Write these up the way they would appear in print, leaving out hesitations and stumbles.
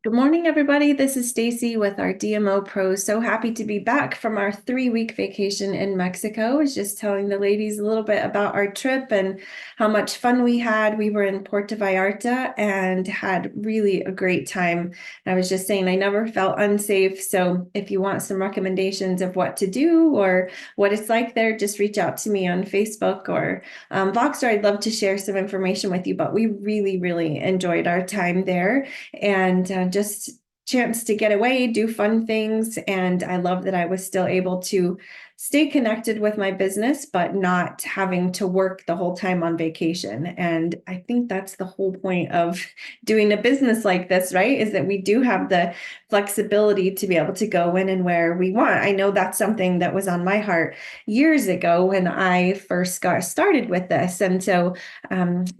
Good morning, everybody. This is Stacy with our DMOpro. So happy to be back from our 3-week vacation in Mexico. I was just telling the ladies a little bit about our trip and how much fun we had. We were in Puerto Vallarta and had really a great time. I was just saying I never felt unsafe. So if you want some recommendations of what to do or what it's like there, just reach out to me on Facebook or Voxer. I'd love to share some information with you, but we really, really enjoyed our time there and just chance to get away, do fun things. And I love that I was still able to stay connected with my business, but not having to work the whole time on vacation. And I think that's the whole point of doing a business like this, right? Is that we do have the flexibility to be able to go when and where we want. I know that's something that was on my heart years ago when I first got started with this. And so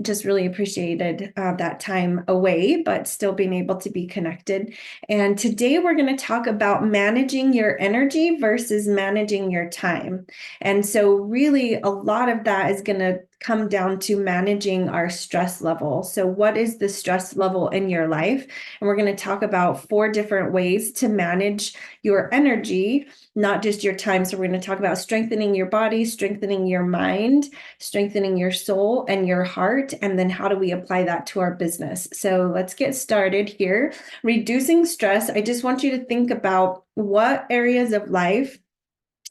just really appreciated that time away, but still being able to be connected. And today we're going to talk about managing your energy versus managing your time. And so, really, a lot of that is going to come down to managing our stress level. So, what is the stress level in your life? And we're going to talk about 4 different ways to manage your energy, not just your time. So, we're going to talk about strengthening your body, strengthening your mind, strengthening your soul and your heart, and then how do we apply that to our business? So let's get started here. Reducing stress. I just want you to think about what areas of life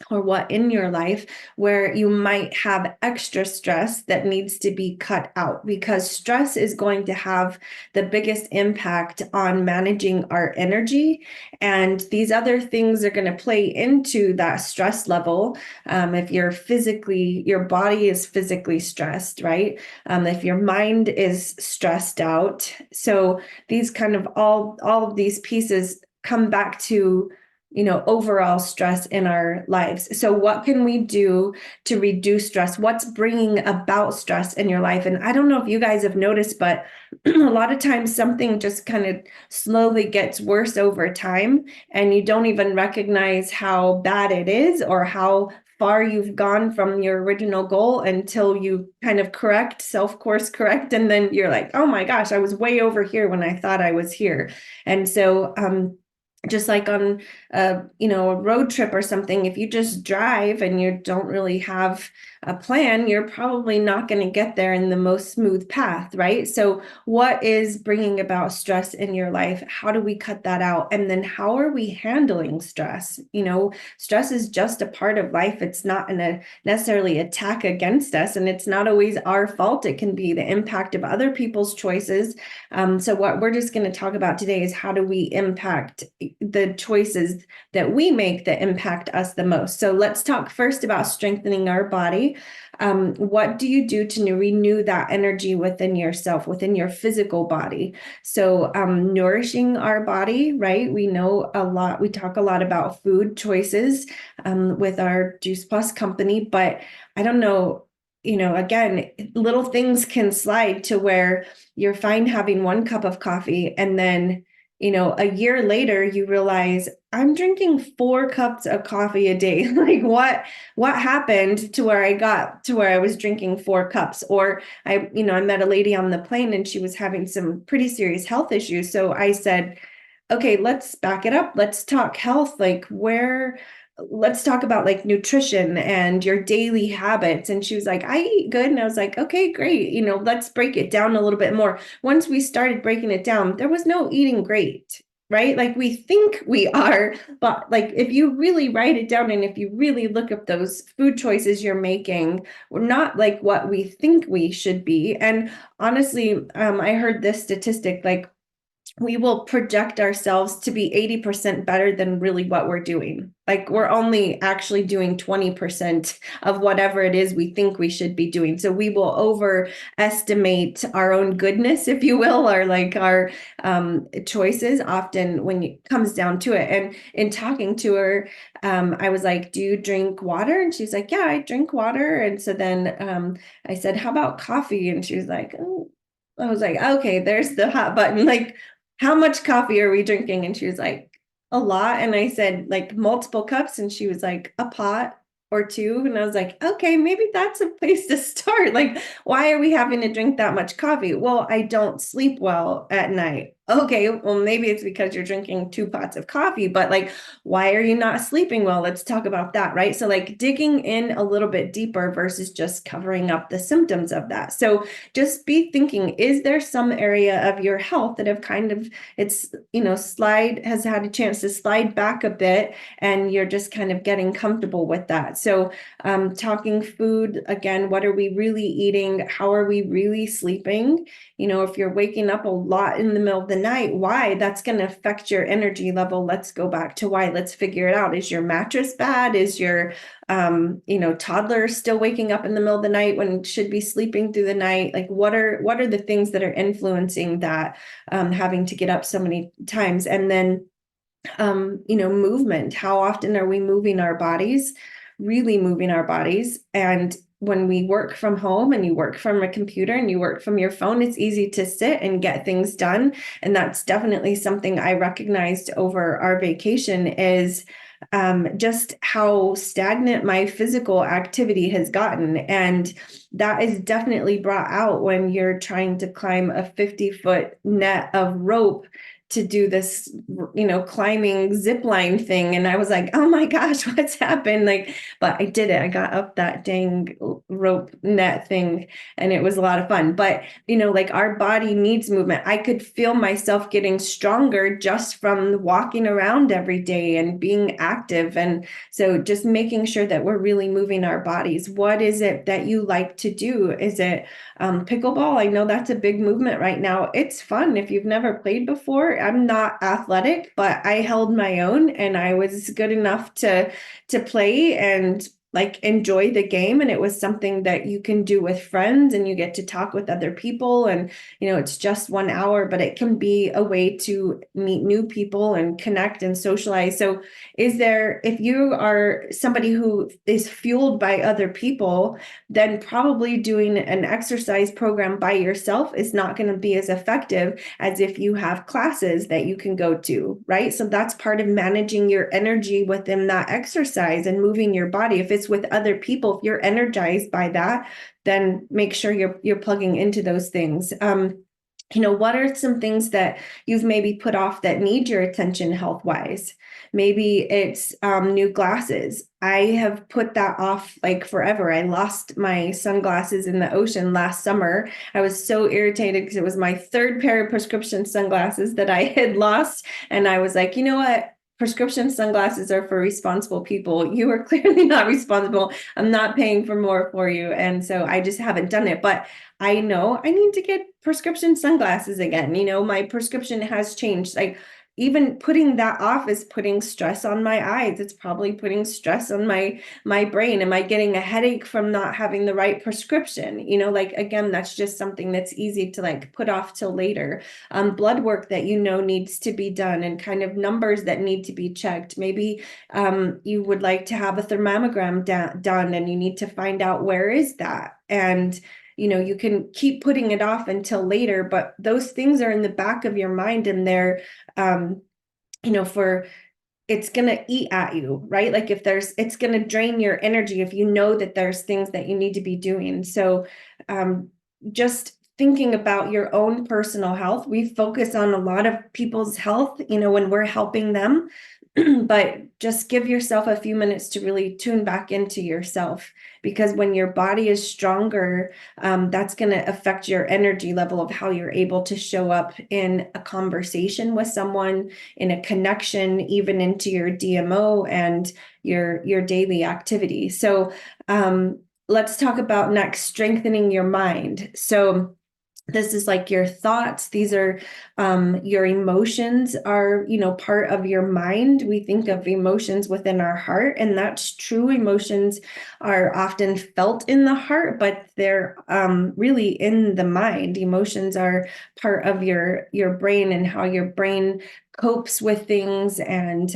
or what in your life where you might have extra stress that needs to be cut out, because stress is going to have the biggest impact on managing our energy. And these other things are going to play into that stress level. If your body is physically stressed, right? If your mind is stressed out. So these kind of all of these pieces come back to overall stress in our lives. So what can we do to reduce stress? What's bringing about stress in your life? And I don't know if you guys have noticed, but a lot of times something just kind of slowly gets worse over time, and you don't even recognize how bad it is or how far you've gone from your original goal until you kind of self-course correct, and then you're like, oh my gosh, I was way over here when I thought I was here. And so just like on a road trip or something, if you just drive and you don't really have a plan, you're probably not going to get there in the most smooth path, right? So what is bringing about stress in your life? How do we cut that out? And then how are we handling stress? Stress is just a part of life. It's not a necessarily attack against us, and it's not always our fault. It can be the impact of other people's choices. So what we're just going to talk about today is how do we impact the choices that we make that impact us the most. So let's talk first about strengthening our body. What do you do to renew that energy within yourself, within your physical body? So nourishing our body, right? We talk a lot about food choices with our Juice Plus company, but I don't know, again, little things can slide to where you're fine having 1 cup of coffee, and then a year later you realize I'm drinking 4 cups of coffee a day. Like what happened to where I got to where I was drinking 4 cups? Or I met a lady on the plane and she was having some pretty serious health issues. So I said, okay, let's back it up. Let's talk health. Let's talk about like nutrition and your daily habits. And she was like, I eat good. And I was like, okay, great. Let's break it down a little bit more. Once we started breaking it down, there was no eating great, right? Like we think we are, but like if you really write it down and if you really look up those food choices you're making, we're not like what we think we should be. And honestly, I heard this statistic, like we will project ourselves to be 80% better than really what we're doing. Like we're only actually doing 20% of whatever it is we think we should be doing. So we will overestimate our own goodness, if you will, or like our choices often when it comes down to it. And in talking to her, I was like, do you drink water? And she's like, yeah, I drink water. And so then I said, how about coffee? And she was like, oh. I was like, okay, there's the hot button. Like, how much coffee are we drinking? And she was like, a lot. And I said, like multiple cups. And she was like, a pot or 2. And I was like, okay, maybe that's a place to start. Like, why are we having to drink that much coffee? Well, I don't sleep well at night. Okay, well, maybe it's because you're drinking 2 pots of coffee, but like, why are you not sleeping well? Let's talk about that, right? So, like, digging in a little bit deeper versus just covering up the symptoms of that. So, just be thinking, is there some area of your health that have kind of, it's, has had a chance to slide back a bit, and you're just kind of getting comfortable with that? So, talking food again, what are we really eating? How are we really sleeping? If you're waking up a lot in the middle of the night, why? That's going to affect your energy level. Let's go back to why. Let's figure it out. Is your mattress bad? Is your, toddler still waking up in the middle of the night when it should be sleeping through the night? Like, what are the things that are influencing that, having to get up so many times? And then, movement. How often are we moving our bodies? Really moving our bodies. And when we work from home and you work from a computer and you work from your phone, it's easy to sit and get things done. And that's definitely something I recognized over our vacation is just how stagnant my physical activity has gotten. And that is definitely brought out when you're trying to climb a 50-foot net of rope to do this, climbing zip line thing. And I was like, oh my gosh, what's happened? Like, but I did it. I got up that dang rope net thing, and it was a lot of fun. But, like, our body needs movement. I could feel myself getting stronger just from walking around every day and being active. And so just making sure that we're really moving our bodies. What is it that you like to do? Is it pickleball? I know that's a big movement right now. It's fun. If you've never played before, I'm not athletic, but I held my own and I was good enough to play and like enjoy the game. And it was something that you can do with friends, and you get to talk with other people. And, it's just 1 hour, but it can be a way to meet new people and connect and socialize. So if you are somebody who is fueled by other people, then probably doing an exercise program by yourself is not going to be as effective as if you have classes that you can go to, right? So that's part of managing your energy within that exercise and moving your body. If it's with other people, if you're energized by that, then make sure you're plugging into those things. What are some things that you've maybe put off that need your attention health wise? Maybe it's new glasses. I have put that off like forever. I lost my sunglasses in the ocean last summer. I was so irritated because it was my third pair of prescription sunglasses that I had lost. And I was like, you know what? Prescription sunglasses are for responsible people. You are clearly not responsible. I'm not paying for more for you. And so I just haven't done it. But I know I need to get prescription sunglasses again. My prescription has changed. Like, even putting that off is putting stress on my eyes. It's probably putting stress on my brain. Am I getting a headache from not having the right prescription? Like, again, that's just something that's easy to like put off till later. Blood work that needs to be done, and kind of numbers that need to be checked. Maybe you would like to have a thermogram done, and you need to find out where is that. And you can keep putting it off until later, but those things are in the back of your mind, and they're, for it's going to eat at you, right? Like it's going to drain your energy if you know that there's things that you need to be doing. So, just thinking about your own personal health. We focus on a lot of people's health, when we're helping them, but just give yourself a few minutes to really tune back into yourself, because when your body is stronger, that's going to affect your energy level of how you're able to show up in a conversation with someone, in a connection, even into your DMO and your daily activity. So let's talk about next, strengthening your mind. So this is like your thoughts. These are your emotions are, part of your mind. We think of emotions within our heart, and that's true. Emotions are often felt in the heart, but they're really in the mind. Emotions are part of your brain and how your brain copes with things, and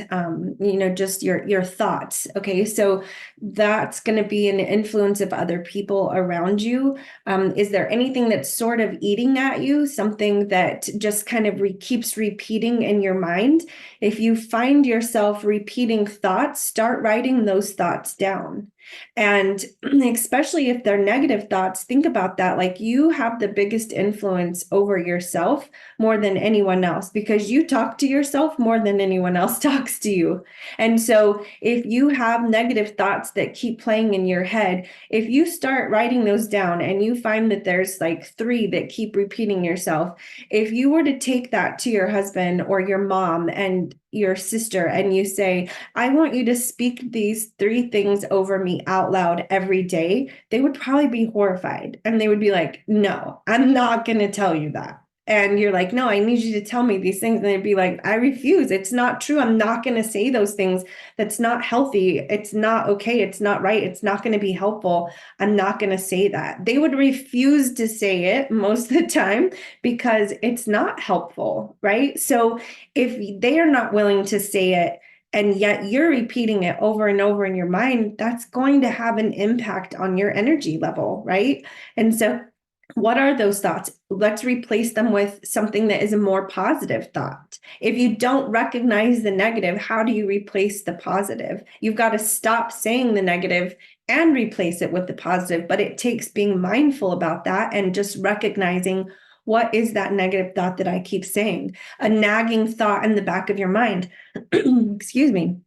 just your thoughts. Okay, so that's going to be an influence of other people around you. Is there anything that's sort of eating at you, something that just kind of keeps repeating in your mind? If you find yourself repeating thoughts, start writing those thoughts down. And especially if they're negative thoughts, think about that. Like, you have the biggest influence over yourself more than anyone else, because you talk to yourself more than anyone else talks to you. And so if you have negative thoughts that keep playing in your head, if you start writing those down and you find that there's like 3 that keep repeating yourself, if you were to take that to your husband or your mom and your sister and you say, I want you to speak these 3 things over me out loud every day, they would probably be horrified. And they would be like, no, I'm not going to tell you that. And you're like, no, I need you to tell me these things. And they'd be like, I refuse. It's not true. I'm not going to say those things. That's not healthy. It's not okay. It's not right. It's not going to be helpful. I'm not going to say that. They would refuse to say it most of the time because it's not helpful, right? So if they are not willing to say it, and yet you're repeating it over and over in your mind, that's going to have an impact on your energy level, right? And so what are those thoughts? Let's replace them with something that is a more positive thought. If you don't recognize the negative, how do you replace the positive? You've got to stop saying the negative and replace it with the positive, but it takes being mindful about that and just recognizing, what is that negative thought that I keep saying? A nagging thought in the back of your mind. Excuse me.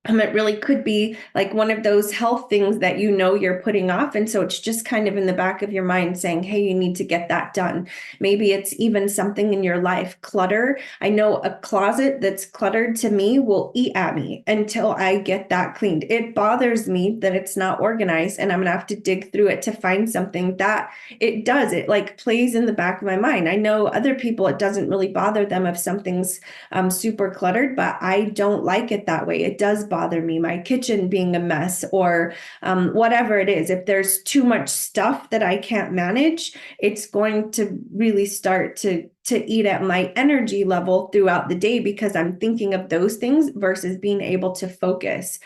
It really could be like one of those health things that you're putting off. And so it's just kind of in the back of your mind saying, hey, you need to get that done. Maybe it's even something in your life. Clutter. I know a closet that's cluttered to me will eat at me until I get that cleaned. It bothers me that it's not organized, and I'm going to have to dig through it to find something that it does. It like plays in the back of my mind. I know other people, it doesn't really bother them if something's super cluttered, but I don't like it that way. It does bother me, my kitchen being a mess, or whatever it is. If there's too much stuff that I can't manage, it's going to really start to eat at my energy level throughout the day, because I'm thinking of those things versus being able to focus.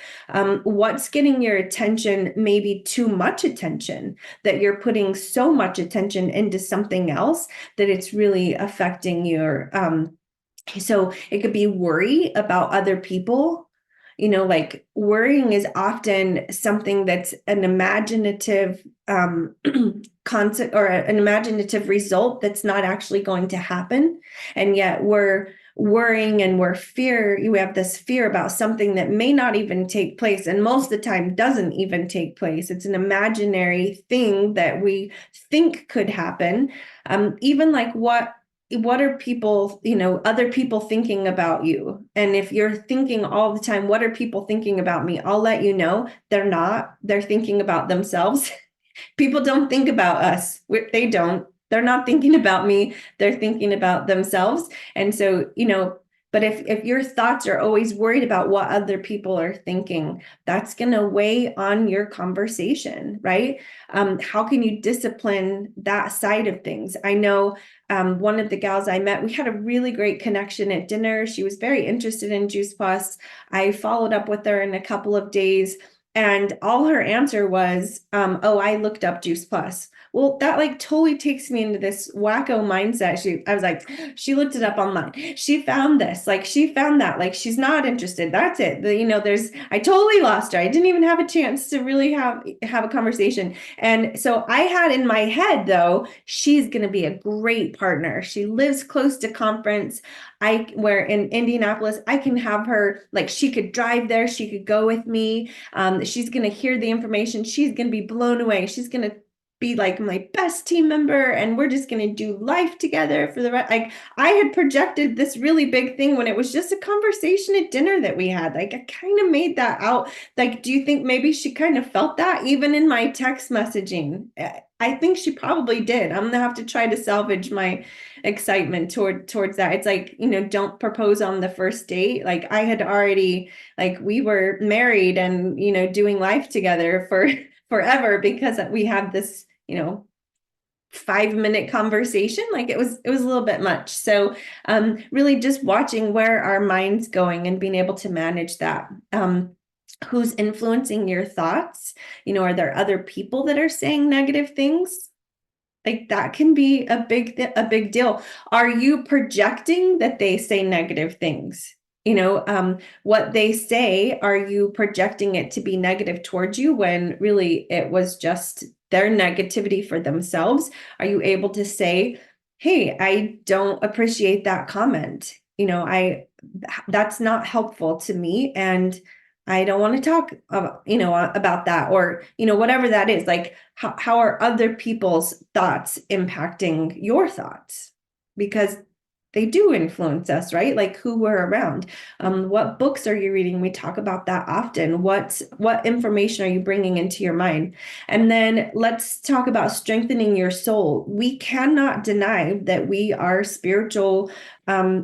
What's getting your attention, maybe too much attention, that you're putting so much attention into something else that it's really affecting your so it could be worry about other people. Like, worrying is often something that's an imaginative concept, or an imaginative result that's not actually going to happen. And yet we're worrying and we have this fear about something that may not even take place. And most of the time doesn't even take place. It's an imaginary thing that we think could happen. Even like what are people, other people thinking about you? And if you're thinking all the time, what are people thinking about me? I'll let you know, they're not. They're thinking about themselves. People don't think about us. They don't. They're not thinking about me. They're thinking about themselves. And so, but if your thoughts are always worried about what other people are thinking, that's going to weigh on your conversation, right? How can you discipline that side of things? I know one of the gals I met, we had a really great connection at dinner. She was very interested in Juice Plus. I followed up with her in a couple of days, and all her answer was, oh, I looked up Juice Plus. Well, that like totally takes me into this wacko mindset. I was like, she looked it up online. She found this, like she found that, like she's not interested. That's it. I totally lost her. I didn't even have a chance to really have a conversation. And so I had in my head, though, she's going to be a great partner. She lives close to conference. Where in Indianapolis, I can have her, like, she could drive there. She could go with me. She's going to hear the information. She's going to be blown away. She's going to be like my best team member, and we're just going to do life together for the rest. Like, I had projected this really big thing when it was just a conversation at dinner that we had. Like, I kind of made that out. Like, do you think maybe she kind of felt that even in my text messaging? I think she probably did. I'm gonna have to try to salvage my excitement towards that. It's like, don't propose on the first date. Like, I had already, like, we were married and, doing life together for forever, because we had this, 5-minute conversation. Like, it was a little bit much. So really just watching where our mind's going and being able to manage that. Who's influencing your thoughts? Are there other people that are saying negative things? Like, that can be a big deal. Are you projecting that they say negative things? What they say, are you projecting it to be negative towards you when really it was just their negativity for themselves? Are you able to say, hey, I don't appreciate that comment. That's not helpful to me, and I don't want to talk about that, or whatever that is. Like, how are other people's thoughts impacting your thoughts? Because they do influence us, right? Like who we're around. What books are you reading? We talk about that often. What information are you bringing into your mind? And then let's talk about strengthening your soul. We cannot deny that we are spiritual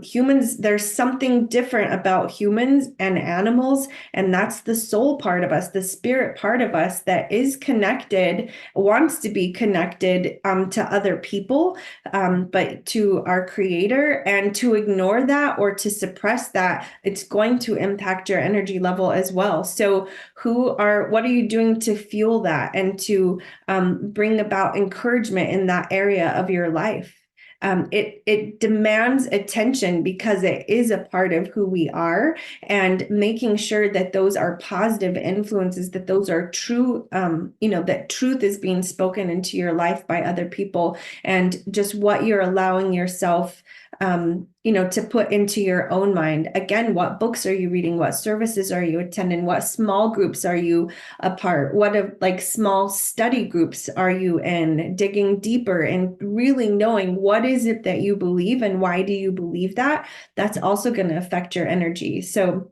humans. There's something different about humans and animals, and that's the soul part of us, the spirit part of us that is connected, wants to be connected to other people, but to our creator. And to ignore that or to suppress that, it's going to impact your energy level as well. So what are you doing to fuel that and to bring about encouragement in that area of your life? It demands attention because it is a part of who we are, and making sure that those are positive influences, that those are true, that truth is being spoken into your life by other people, and just what you're allowing yourself to put into your own mind. Again, what books are you reading? What services are you attending? What small groups are you a part? Like small study groups are you in? Digging deeper and really knowing what is it that you believe and why do you believe that? That's also going to affect your energy. So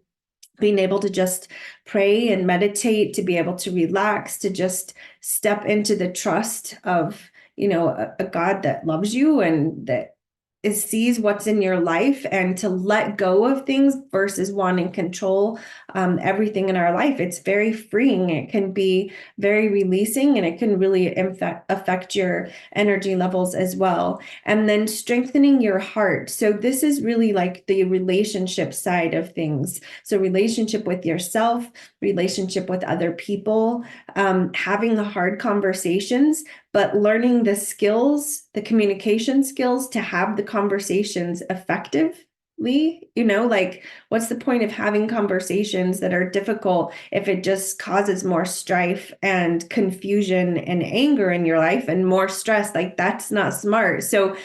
being able to just pray and meditate, to be able to relax, to just step into the trust of, a God that loves you and that sees what's in your life, and to let go of things versus wanting control everything in our life. It's very freeing. It can be very releasing, and it can really affect your energy levels as well. And then strengthening your heart. So this is really like the relationship side of things. So relationship with yourself, relationship with other people, having the hard conversations, but learning the skills, the communication skills to have the conversations effectively. Like, what's the point of having conversations that are difficult if it just causes more strife and confusion and anger in your life and more stress? Like, that's not smart. So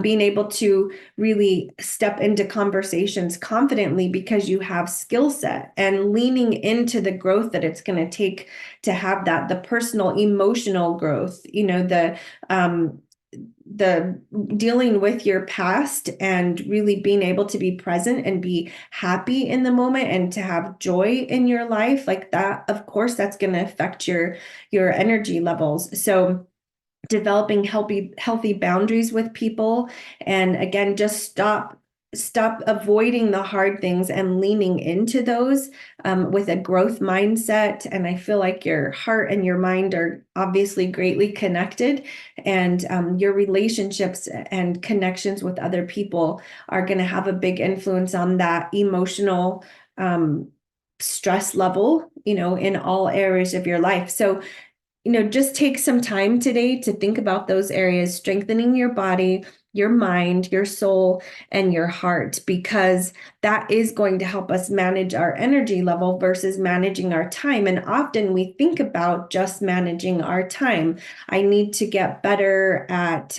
being able to really step into conversations confidently because you have skill set, and leaning into the growth that it's going to take to have that, the personal emotional growth, the dealing with your past, and really being able to be present and be happy in the moment and to have joy in your life. Like that, of course, that's going to affect your energy levels. So developing healthy boundaries with people, and again, just stop avoiding the hard things and leaning into those with a growth mindset. And I feel like your heart and your mind are obviously greatly connected, and your relationships and connections with other people are going to have a big influence on that emotional stress level, in all areas of your life. So just take some time today to think about those areas, strengthening your body, your mind, your soul, and your heart, because that is going to help us manage our energy level versus managing our time. And often we think about just managing our time. I need to get better at,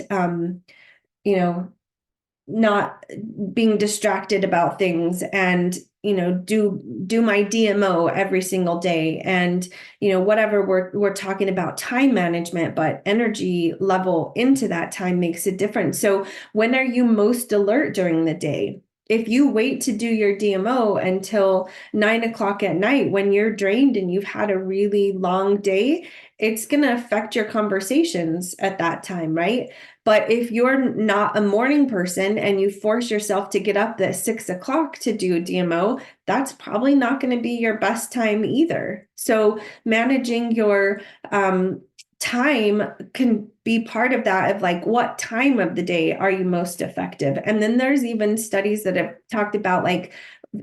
not being distracted about things, and do my DMO every single day, and whatever we're talking about time management, but energy level into that time makes a difference. So when are you most alert during the day? If you wait to do your DMO until 9 o'clock at night when you're drained and you've had a really long day, it's going to affect your conversations at that time, right? But if you're not a morning person and you force yourself to get up at 6 o'clock to do a DMO, that's probably not going to be your best time either. So managing your time can be part of that, of like, what time of the day are you most effective? And then there's even studies that have talked about, like,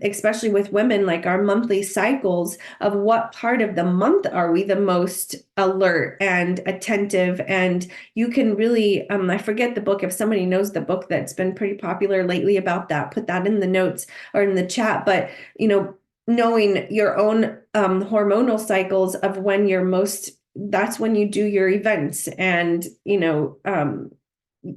especially with women, like our monthly cycles of what part of the month are we the most alert and attentive. And you can really, I forget the book, if somebody knows the book that's been pretty popular lately about that, put that in the notes or in the chat. But knowing your own hormonal cycles of when you're most, that's when you do your events. And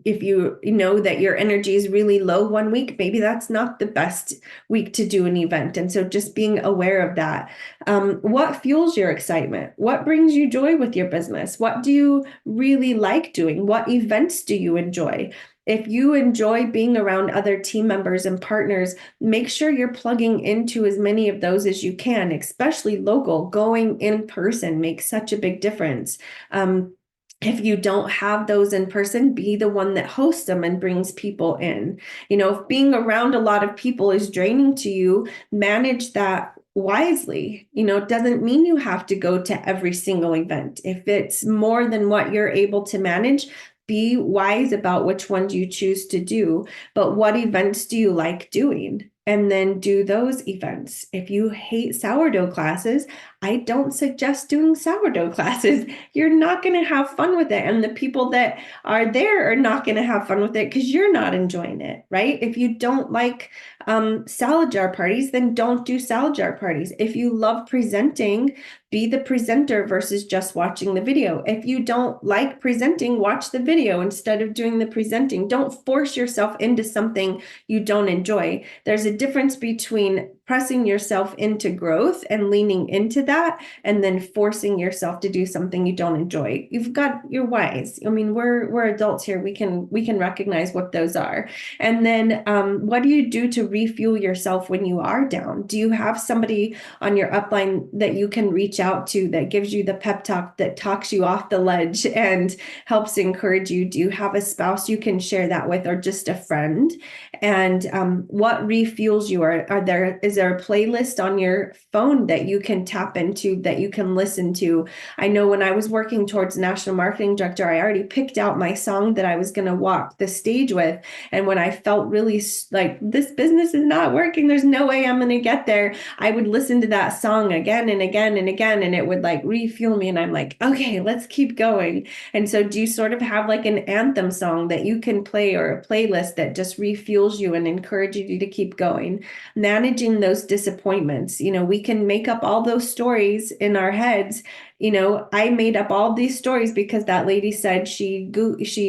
if you know that your energy is really low one week, maybe that's not the best week to do an event. And so just being aware of that. What fuels your excitement? What brings you joy with your business? What do you really like doing? What events do you enjoy? If you enjoy being around other team members and partners, make sure you're plugging into as many of those as you can, especially local. Going in person makes such a big difference. If you don't have those in person, be the one that hosts them and brings people in. If being around a lot of people is draining to you, manage that wisely. It doesn't mean you have to go to every single event. If it's more than what you're able to manage, be wise about which ones you choose to do. But what events do you like doing? And then do those events. If you hate sourdough classes, I don't suggest doing sourdough classes. You're not going to have fun with it. And the people that are there are not going to have fun with it because you're not enjoying it, right? If you don't like salad jar parties, then don't do salad jar parties. If you love presenting, be the presenter versus just watching the video. If you don't like presenting, watch the video instead of doing the presenting. Don't force yourself into something you don't enjoy. There's a difference between pressing yourself into growth and leaning into that, and then forcing yourself to do something you don't enjoy. You're wise. I mean, we're adults here. We can recognize what those are. And then what do you do to refuel yourself when you are down? Do you have somebody on your upline that you can reach out to that gives you the pep talk, that talks you off the ledge and helps encourage you? Do you have a spouse you can share that with, or just a friend? And what refuels you? Is there a playlist on your phone that you can tap into, that you can listen to? I know when I was working towards national marketing director, I already picked out my song that I was going to walk the stage with. And when I felt really like this business is not working, there's no way I'm going to get there, I would listen to that song again and again and again, and it would like refuel me. And I'm like, okay, let's keep going. And so do you sort of have like an anthem song that you can play, or a playlist that just refuels you and encourages you to keep going? Managing those disappointments. We can make up all those stories in our heads. I made up all these stories because that lady said she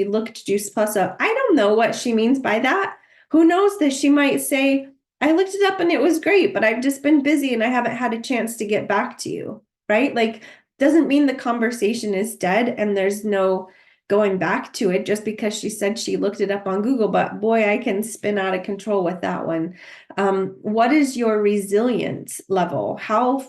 looked Juice Plus up. I don't know what she means by that. Who knows that she might say, I looked it up and it was great, but I've just been busy and I haven't had a chance to get back to you, right? Like, doesn't mean the conversation is dead and there's no going back to it just because she said she looked it up on Google. But boy, I can spin out of control with that one. What is your resilience level? How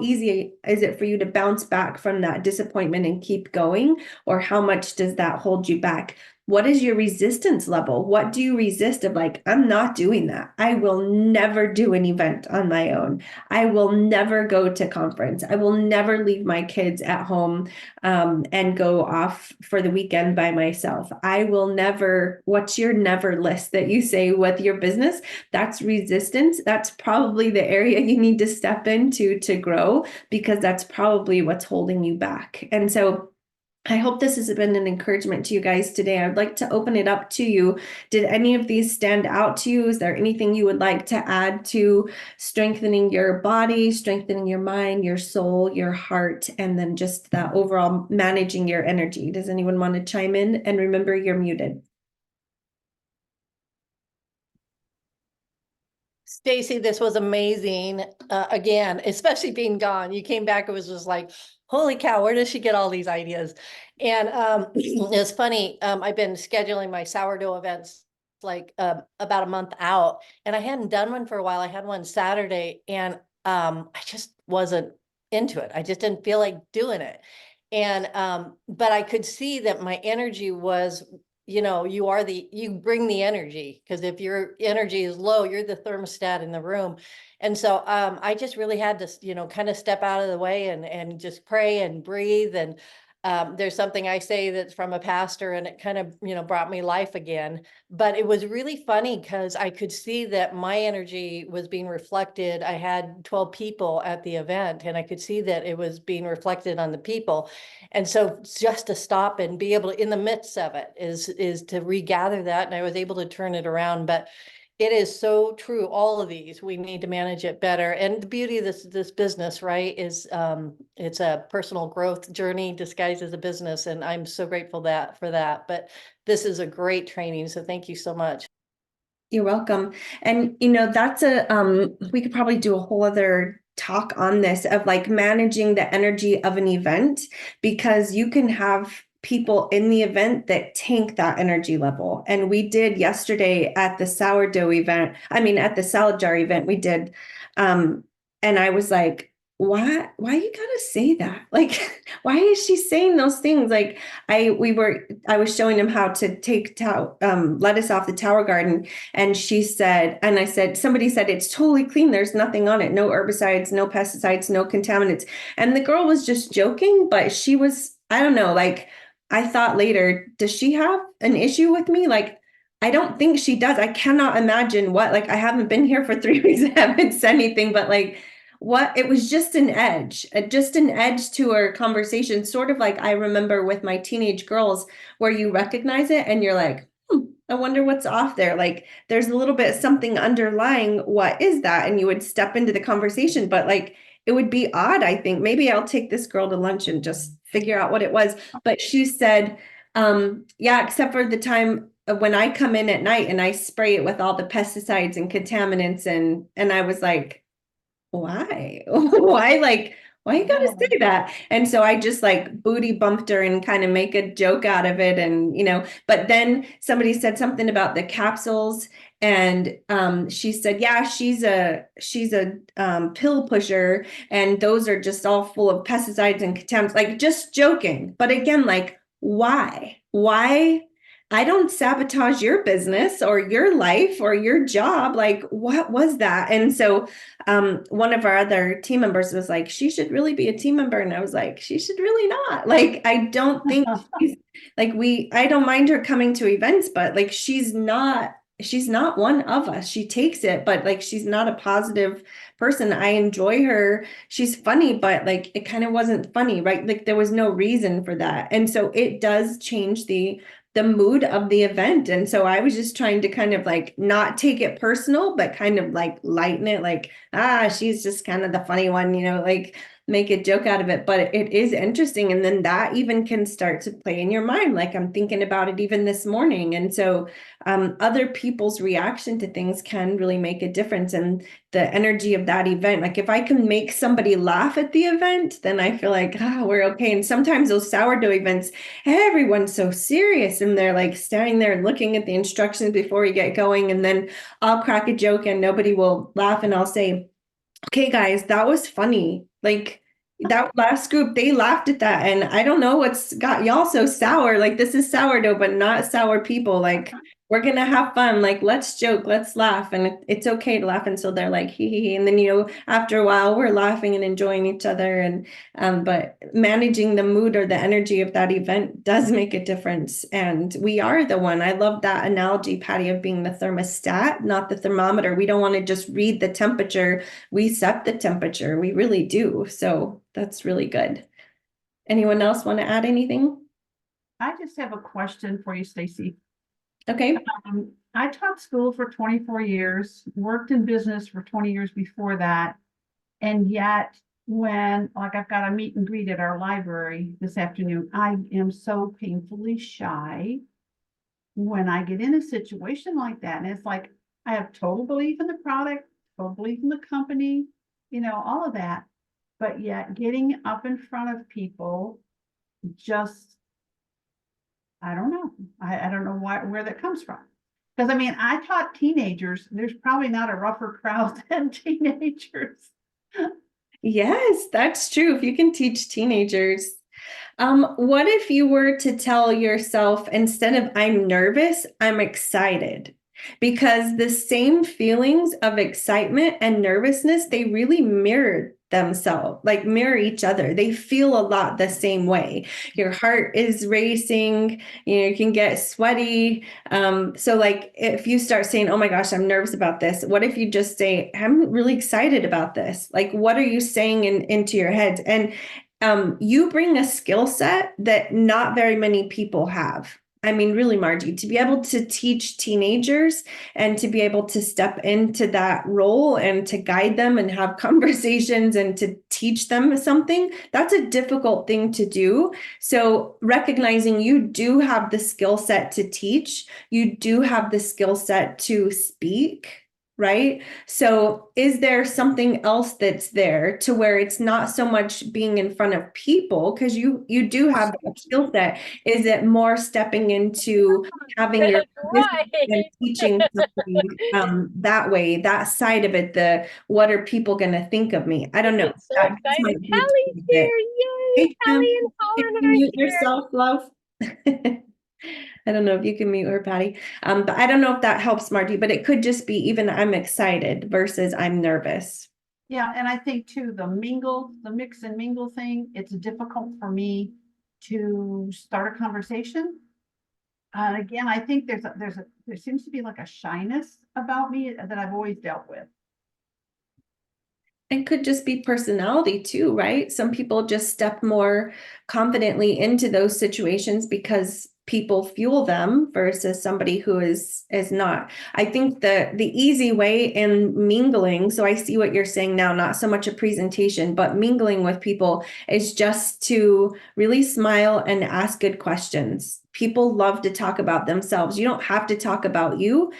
easy is it for you to bounce back from that disappointment and keep going? Or how much does that hold you back? What is your resistance level? What do you resist of, like, I'm not doing that. I will never do an event on my own. I will never go to conference. I will never leave my kids at home and go off for the weekend by myself. I will never. What's your never list that you say with your business? That's resistance. That's probably the area you need to step into to grow, because that's probably what's holding you back. And so I hope this has been an encouragement to you guys today. I'd like to open it up to you. Did any of these stand out to you? Is there anything you would like to add to strengthening your body, strengthening your mind, your soul, your heart, and then just that overall managing your energy? Does anyone want to chime in? And remember, you're muted. Stacy, this was amazing. Again, especially being gone. You came back, it was just like, holy cow, where does she get all these ideas? And it's funny, I've been scheduling my sourdough events like about a month out, and I hadn't done one for a while. I had one Saturday, and I just wasn't into it. I just didn't feel like doing it. And but I could see that my energy was, you bring the energy, because if your energy is low, you're the thermostat in the room. And so I just really had to, kind of step out of the way and just pray and breathe. And There's something I say that's from a pastor, and it kind of, brought me life again. But it was really funny because I could see that my energy was being reflected. I had 12 people at the event, and I could see that it was being reflected on the people. And so just to stop and be able to, in the midst of it, is to regather that. And I was able to turn it around. But it is so true. All of these, we need to manage it better. And the beauty of this business, right, is it's a personal growth journey disguised as a business. And I'm so grateful for that. But this is a great training. So thank you so much. You're welcome. And that's we could probably do a whole other talk on this of like managing the energy of an event, because you can have people in the event that tank that energy level. And we did yesterday at the sourdough event, at the salad jar event, we did. And I was like, why you gotta say that? Like, why is she saying those things? Like, I was showing him how to take lettuce off the tower garden. And I said, somebody said, it's totally clean. There's nothing on it. No herbicides, no pesticides, no contaminants. And the girl was just joking, but she was, I don't know, like, I thought later, does she have an issue with me? Like, I don't think she does. I cannot imagine like, I haven't been here for 3 weeks. I haven't said anything, but like, it was just an edge to our conversation, sort of like I remember with my teenage girls, where you recognize it and you're like, I wonder what's off there. Like, there's a little bit something underlying. What is that? And you would step into the conversation, but like, it would be odd. I think maybe I'll take this girl to lunch and just figure out what it was. But she said, yeah, except for the time when I come in at night and I spray it with all the pesticides and contaminants, and I was like, why? Why you gotta say that? And so I just like booty bumped her and kind of make a joke out of it. And, but then somebody said something about the capsules, and she said, yeah, she's a pill pusher, and those are just all full of pesticides and contaminants, like just joking. But again, like, why? I don't sabotage your business or your life or your job. Like, what was that? And so one of our other team members was like, she should really be a team member. And I was like, she should really not. Like, I don't think she's like, I don't mind her coming to events, but like, she's not one of us. She takes it, but like, she's not a positive person. I enjoy her. She's funny, but like, it kind of wasn't funny, right? Like, there was no reason for that. And so it does change the mood of the event. And so I was just trying to kind of like not take it personal, but kind of like lighten it, like, she's just kind of the funny one, like make a joke out of it. But it is interesting. And then that even can start to play in your mind. Like, I'm thinking about it even this morning. And so other people's reaction to things can really make a difference in the energy of that event. Like, if I can make somebody laugh at the event, then I feel like, we're okay. And sometimes those sourdough events, everyone's so serious and they're like standing there and looking at the instructions before we get going. And then I'll crack a joke and nobody will laugh. And I'll say, okay, guys, that was funny. Like, that last group, they laughed at that. And I don't know what's got y'all so sour. Like, this is sourdough, but not sour people. Like, we're going to have fun. Like, let's joke, let's laugh. And it's okay to laugh until they're like, hee hee hee. And then, after a while, we're laughing and enjoying each other. And, but managing the mood or the energy of that event does make a difference. And we are the one. I love that analogy, Patty, of being the thermostat, not the thermometer. We don't want to just read the temperature. We set the temperature. We really do. So that's really good. Anyone else want to add anything? I just have a question for you, Stacy. Okay. I taught school for 24 years, worked in business for 20 years before that. And yet when, like, I've got a meet and greet at our library this afternoon, I am so painfully shy when I get in a situation like that. And it's like, I have total belief in the product, total belief in the company, all of that. But yet getting up in front of people, just, I don't know. I don't know where that comes from. Because I taught teenagers. There's probably not a rougher crowd than teenagers. Yes, that's true. If you can teach teenagers. What if you were to tell yourself, instead of I'm nervous, I'm excited? Because the same feelings of excitement and nervousness, they really mirror themselves, like mirror each other. They feel a lot the same way. Your heart is racing, you can get sweaty. So like if you start saying, oh my gosh, I'm nervous about this, what if you just say, I'm really excited about this? Like, what are you saying into your head? And you bring a skill set that not very many people have. I mean, really, Margie, to be able to teach teenagers and to be able to step into that role and to guide them and have conversations and to teach them something, that's a difficult thing to do. So recognizing you do have the skill set to teach, you do have the skill set to speak, right? So is there something else that's there to where it's not so much being in front of people, because you do have that skill set? Is it more stepping into having your business and Right. teaching something that way, that side of it, the what are people going to think of me? I don't know. It's so That just excited. might be a Callie's little bit. here. Yay. Hey, Kim, Callie and can Colin you are mute here. yourself, love? I don't know if you can mute her, Patty. But I don't know if that helps, Margie, but it could just be even I'm excited versus I'm nervous. Yeah, and I think too, the mix and mingle thing, it's difficult for me to start a conversation. And again, I think there seems to be like a shyness about me that I've always dealt with. And could just be personality too, right? Some people just step more confidently into those situations because people fuel them versus somebody who is not. I think the easy way in mingling, so I see what you're saying now, not so much a presentation, but mingling with people is just to really smile and ask good questions. People love to talk about themselves. You don't have to talk about you,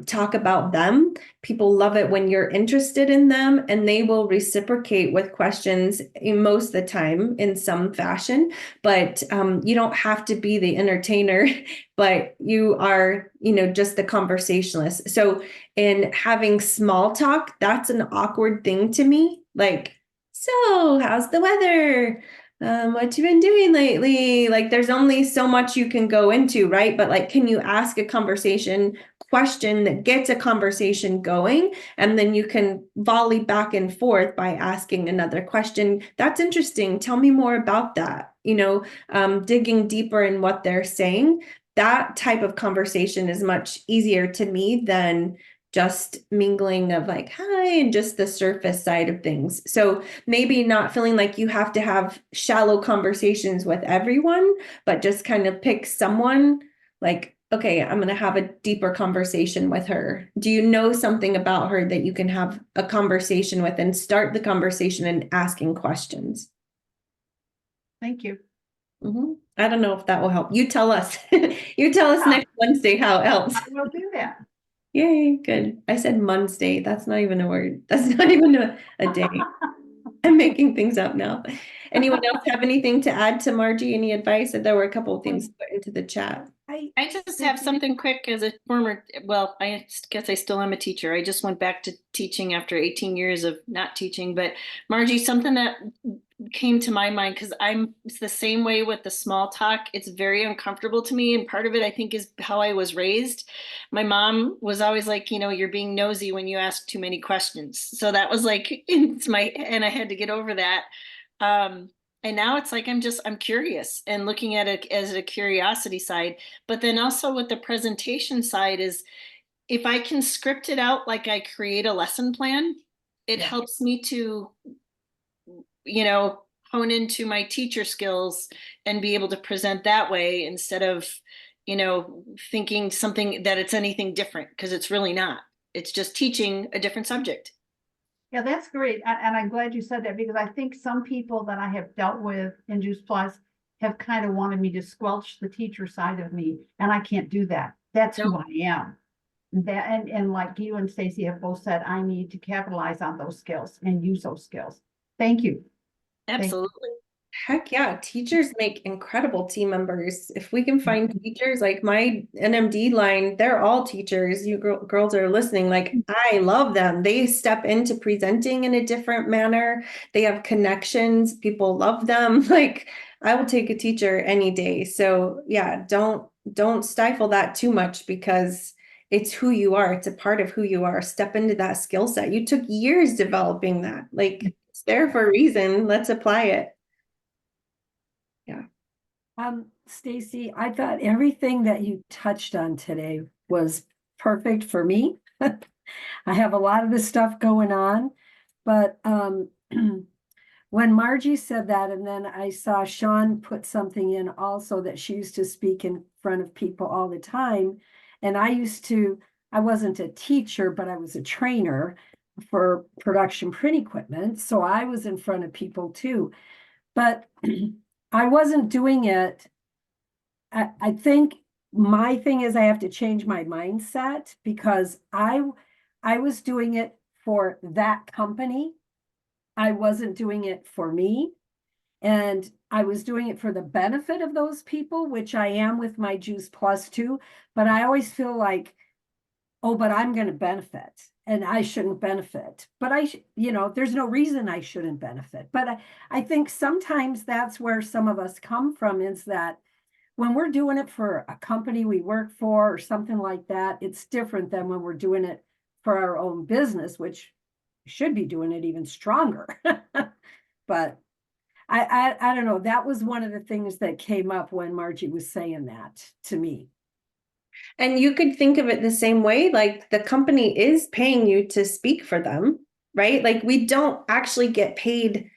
talk about them. People love it when you're interested in them, and they will reciprocate with questions most of the time in some fashion. But you don't have to be the entertainer, but you are, just the conversationalist. So in having small talk, that's an awkward thing to me. Like, so how's the weather? What you been doing lately? Like, there's only so much you can go into, right? But like, can you ask a conversation question that gets a conversation going, and then you can volley back and forth by asking another question? That's interesting. Tell me more about that. Digging deeper in what they're saying. That type of conversation is much easier to me than just mingling of like, hi, and just the surface side of things. So maybe not feeling like you have to have shallow conversations with everyone, but just kind of pick someone like, okay, I'm going to have a deeper conversation with her. Do you know something about her that you can have a conversation with and start the conversation and asking questions? Thank you. I don't know if that will help. You tell us. You tell us next Wednesday how it helps. I will do that. Yay, good. I said Monday. That's not even a word. That's not even a day. I'm making things up now. Anyone else have anything to add to Margie? Any advice? There were a couple of things put into the chat. I just have something quick as a former, well, I guess I still am a teacher. I just went back to teaching after 18 years of not teaching. But Margie, something that came to my mind, because it's the same way with the small talk. It's very uncomfortable to me. And part of it, I think, is how I was raised. My mom was always like, you're being nosy when you ask too many questions. So that was like, and I had to get over that. And now it's like, I'm curious and looking at it as a curiosity side. But then also with the presentation side is, if I can script it out like I create a lesson plan, it helps me to, hone into my teacher skills and be able to present that way instead of, thinking something that it's anything different, because it's really not. It's just teaching a different subject. Yeah, that's great. And I'm glad you said that, because I think some people that I have dealt with in Juice Plus have kind of wanted me to squelch the teacher side of me, and I can't do that. That's who I am. And like you and Stacy have both said, I need to capitalize on those skills and use those skills. Thank you. Absolutely. Heck yeah, teachers make incredible team members. If we can find teachers, like my NMD line, they're all teachers. You girls are listening, like I love them. They step into presenting in a different manner. They have connections. People love them. Like I will take a teacher any day. So yeah, don't stifle that too much, because it's who you are. It's a part of who you are. Step into that skill set. You took years developing that. Like It's there for a reason. Let's apply it. Stacy, I thought everything that you touched on today was perfect for me. I have a lot of this stuff going on, but when Margie said that, and then I saw Sean put something in also that she used to speak in front of people all the time. And I wasn't a teacher, but I was a trainer for production print equipment. So I was in front of people too. But I wasn't doing it. I think my thing is I have to change my mindset because I was doing it for that company. I wasn't doing it for me. And I was doing it for the benefit of those people, which I am with my Juice Plus too. But I always feel like, oh, but I'm going to benefit and I shouldn't benefit. But there's no reason I shouldn't benefit. But I think sometimes that's where some of us come from, is that when we're doing it for a company we work for or something like that, it's different than when we're doing it for our own business, which should be doing it even stronger. But I don't know. That was one of the things that came up when Margie was saying that to me. And you could think of it the same way, like the company is paying you to speak for them, right? Like we don't actually get paid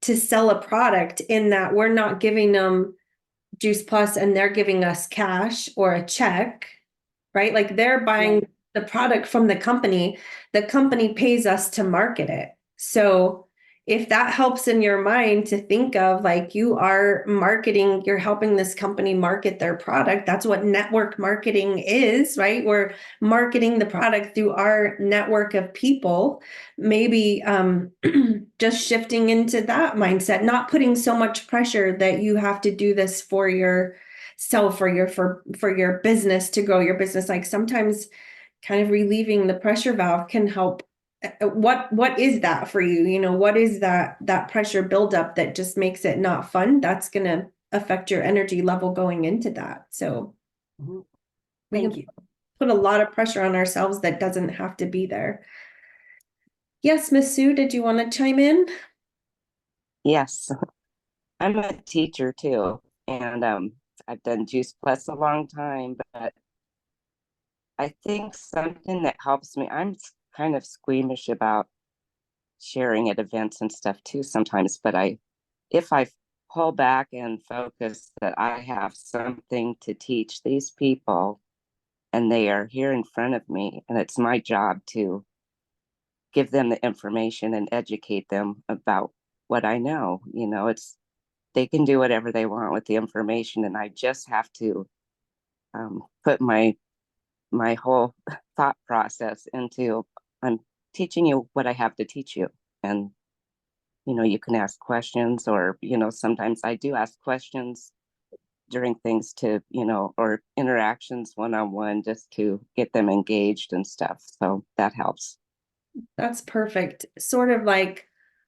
to sell a product, in that we're not giving them Juice Plus and they're giving us cash or a check, right? Like they're buying the product from the company pays us to market it. So if that helps in your mind to think of, like, you are marketing, you're helping this company market their product. That's what network marketing is, right? We're marketing the product through our network of people. Maybe just shifting into that mindset, not putting so much pressure that you have to do this for yourself or for your business, to grow your business. Like sometimes kind of relieving the pressure valve can help. What is that for you? What is that pressure buildup that just makes it not fun? That's going to affect your energy level going into that. So we Thank can you. put a lot of pressure on ourselves that doesn't have to be there. Yes, Miss Sue, did you want to chime in? Yes, I'm a teacher too, and I've done Juice Plus a long time, but I think something that helps me, I'm kind of squeamish about sharing at events and stuff too sometimes, but if I pull back and focus that I have something to teach these people and they are here in front of me, and it's my job to give them the information and educate them about what I know. They can do whatever they want with the information, and I just have to put my whole thought process into, I'm teaching you what I have to teach you. And you can ask questions, or sometimes I do ask questions during things to or interactions one-on-one, just to get them engaged and stuff, so that helps. That's perfect. Sort of like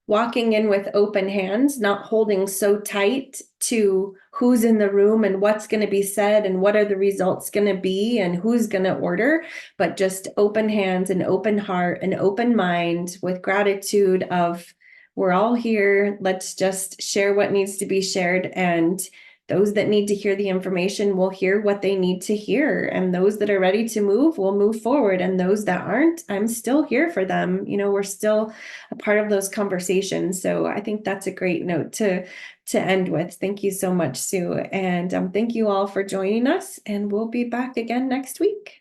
walking in with open hands, not holding so tight to who's in the room and what's going to be said and what are the results going to be and who's going to order, but just open hands and open heart and open mind with gratitude of, we're all here. Let's just share what needs to be shared. And those that need to hear the information will hear what they need to hear. And those that are ready to move will move forward. And those that aren't, I'm still here for them. We're still a part of those conversations. So I think that's a great note to end with. Thank you so much, Sue. And thank you all for joining us. And we'll be back again next week.